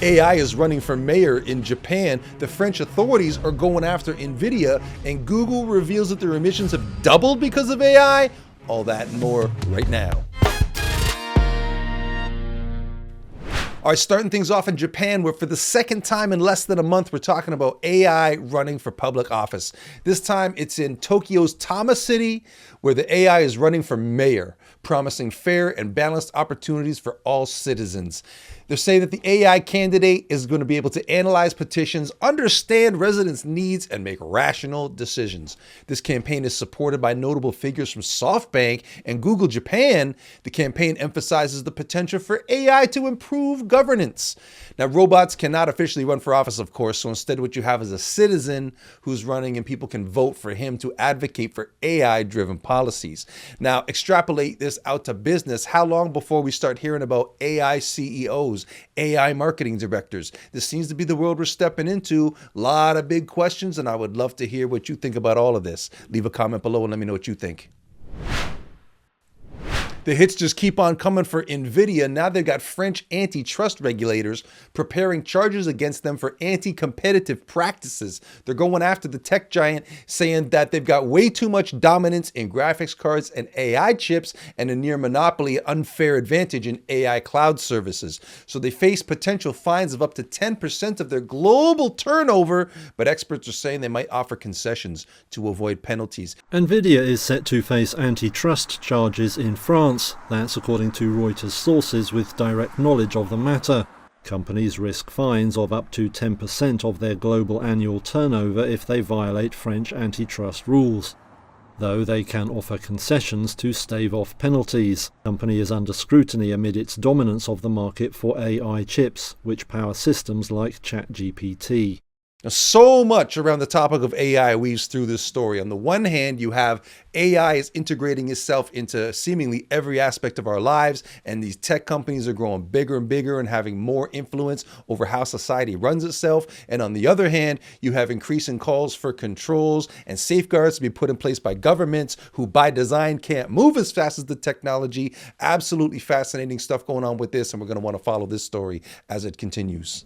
AI is running for mayor in Japan, the French authorities are going after NVIDIA, and Google reveals that their emissions have doubled because of AI. All that and more right now. All right, starting things off in Japan, where for the second time in less than a month, we're talking about AI running for public office. This time it's in Tokyo's Tama City, where the AI is running for mayor, promising fair and balanced opportunities for all citizens. They're saying that the AI candidate is going to be able to analyze petitions, understand residents' needs, and make rational decisions. This campaign is supported by notable figures from SoftBank and Google Japan. The campaign emphasizes the potential for AI to improve governance. Now, robots cannot officially run for office, of course, so instead what you have is a citizen who's running and people can vote for him to advocate for AI-driven policies. Now, extrapolate this out to business. How long before we start hearing about AI CEOs, AI marketing directors? This seems to be the world we're stepping into. A lot of big questions, and I would love to hear what you think about all of this. Leave a comment below and let me know what you think. The hits just keep on coming for NVIDIA. Now they've got French antitrust regulators preparing charges against them for anti-competitive practices. They're going after the tech giant, saying that they've got way too much dominance in graphics cards and AI chips and a near monopoly unfair advantage in AI cloud services. So they face potential fines of up to 10% of their global turnover, but experts are saying they might offer concessions to avoid penalties. NVIDIA is set to face antitrust charges in France. That's according to Reuters sources with direct knowledge of the matter. Companies risk fines of up to 10% of their global annual turnover if they violate French antitrust rules, though they can offer concessions to stave off penalties. The company is under scrutiny amid its dominance of the market for AI chips, which power systems like ChatGPT. Now, so much around the topic of AI weaves through this story. On the one hand, you have AI is integrating itself into seemingly every aspect of our lives, and these tech companies are growing bigger and bigger and having more influence over how society runs itself. And on the other hand, you have increasing calls for controls and safeguards to be put in place by governments who by design can't move as fast as the technology. Absolutely fascinating stuff going on with this, and we're going to want to follow this story as it continues.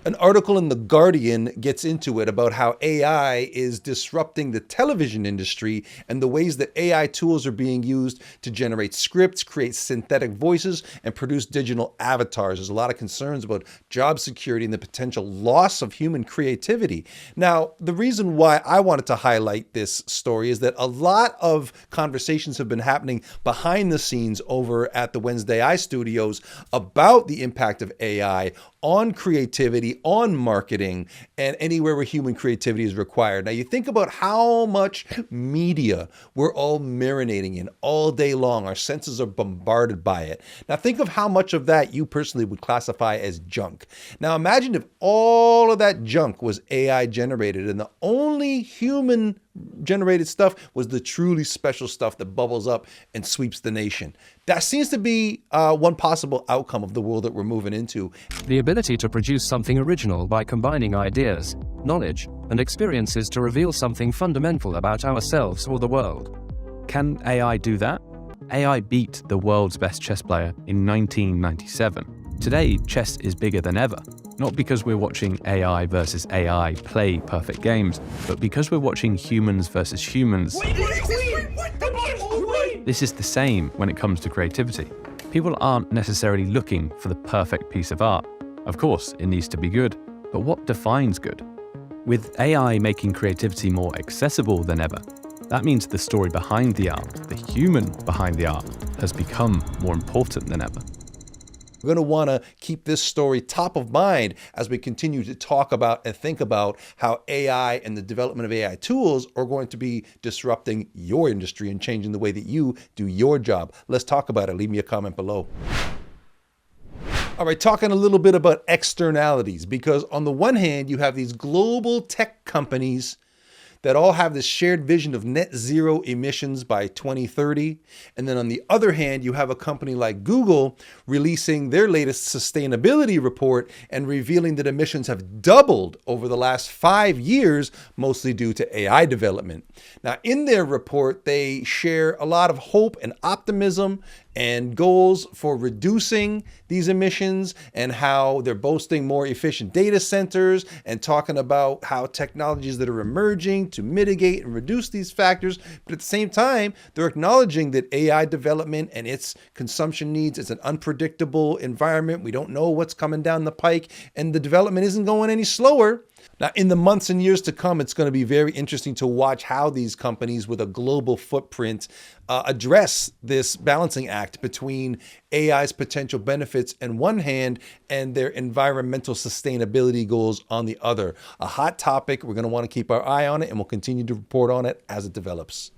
An article in The Guardian gets into it about how AI is disrupting the television industry and the ways that AI tools are being used to generate scripts, create synthetic voices, and produce digital avatars. There's a lot of concerns about job security and the potential loss of human creativity. Now, the reason why I wanted to highlight this story is that a lot of conversations have been happening behind the scenes over at the wednesdAI studios about the impact of AI on creativity, on marketing, and anywhere where human creativity is required. Now, you think about how much media we're all marinating in all day long. Our senses are bombarded by it. Now, think of how much of that you personally would classify as junk. Now, imagine if all of that junk was AI generated and the only human generated stuff was the truly special stuff that bubbles up and sweeps the nation. That seems to be one possible outcome of the world that we're moving into. The ability to produce something original by combining ideas, knowledge, and experiences to reveal something fundamental about ourselves or the world. Can AI do that? AI beat the world's best chess player in 1997. Today, chess is bigger than ever. Not because we're watching AI versus AI play perfect games, but because we're watching humans versus humans. This is the same when it comes to creativity. People aren't necessarily looking for the perfect piece of art. Of course, it needs to be good, but what defines good? With AI making creativity more accessible than ever, that means the story behind the art, the human behind the art, has become more important than ever. We're going to want to keep this story top of mind as we continue to talk about and think about how AI and the development of AI tools are going to be disrupting your industry and changing the way that you do your job. Let's talk about it. Leave me a comment below. All right, talking a little bit about externalities, because on the one hand, you have these global tech companies that all have this shared vision of net zero emissions by 2030. And then on the other hand, you have a company like Google releasing their latest sustainability report and revealing that emissions have doubled over the last 5 years, mostly due to AI development. Now, in their report, they share a lot of hope and optimism and goals for reducing these emissions, and how they're boasting more efficient data centers and talking about how technologies that are emerging to mitigate and reduce these factors. But at the same time, they're acknowledging that AI development and its consumption needs, it's an unpredictable environment. We don't know what's coming down the pike, and the development isn't going any slower. Now, in the months and years to come, it's going to be very interesting to watch how these companies with a global footprint address this balancing act between AI's potential benefits on one hand and their environmental sustainability goals on the other. A hot topic. We're going to want to keep our eye on it, and we'll continue to report on it as it develops.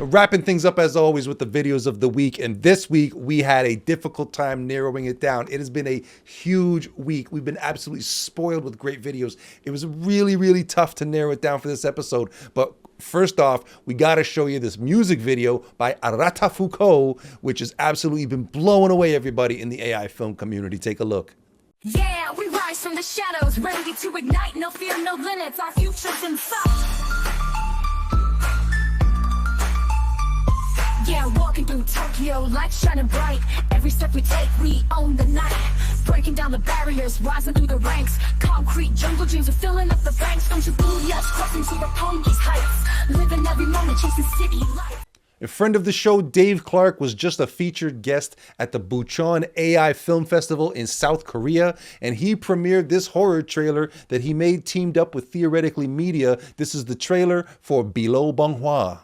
Wrapping things up as always with the videos of the week, and this week we had a difficult time narrowing it down. It has been a huge week. We've been absolutely spoiled with great videos. It was really tough to narrow it down for this episode, but first off, we got to show you this music video by Arata Foucault, which has absolutely been blowing away everybody in the AI film community. Take a look. Yeah, we rise from the shadows, ready to ignite, no fear, no limits, our future's in sight. Yeah, walking through Tokyo, lights shining bright. Every step we take, we own the night. Breaking down the barriers, rising through the ranks. Concrete jungle dreams are filling up the banks. Don't you believe us, crossing to the ponies heights. Living every moment, chasing city life. A friend of the show, Dave Clark, was just a featured guest at the Bucheon AI Film Festival in South Korea, and he premiered this horror trailer that he made teamed up with Theoretically Media. This is the trailer for Below Bonghua.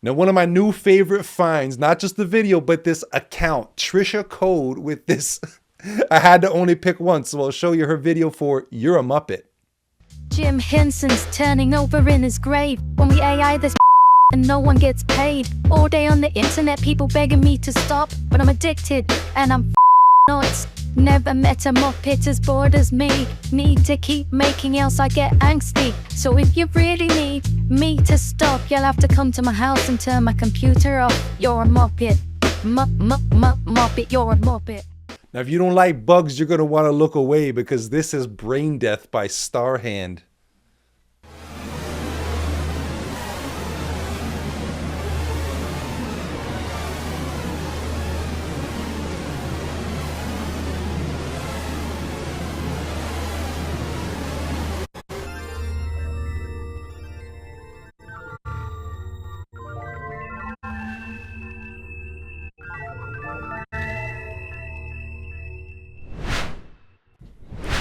Now, one of my new favorite finds, not just the video, but this account, Trisha Code, with this. I had to only pick one, so I'll show you her video for You're a Muppet. Jim Henson's turning over in his grave. When we AI this and no one gets paid. All day on the internet, people begging me to stop, but I'm addicted and I'm nuts. Never met a Muppet as bored as me. Need to keep making, else I get angsty. So if you really need me to stop, you'll have to come to my house and turn my computer off. You're a Muppet. Muppet, you're a Muppet. Now, if you don't like bugs, you're going to want to look away, because this is Brain Death by Starhand.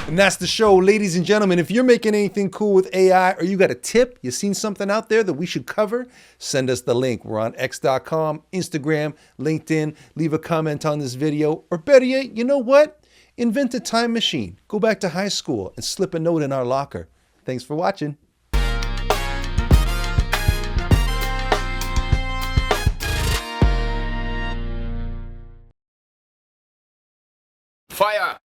And that's the show, ladies and gentlemen. If you're making anything cool with AI, or you got a tip, you seen something out there that we should cover, send us the link. We're on x.com, Instagram, LinkedIn. Leave a comment on this video, or better yet, you know what? Invent a time machine. Go back to high school and slip a note in our locker. Thanks for watching. Fire!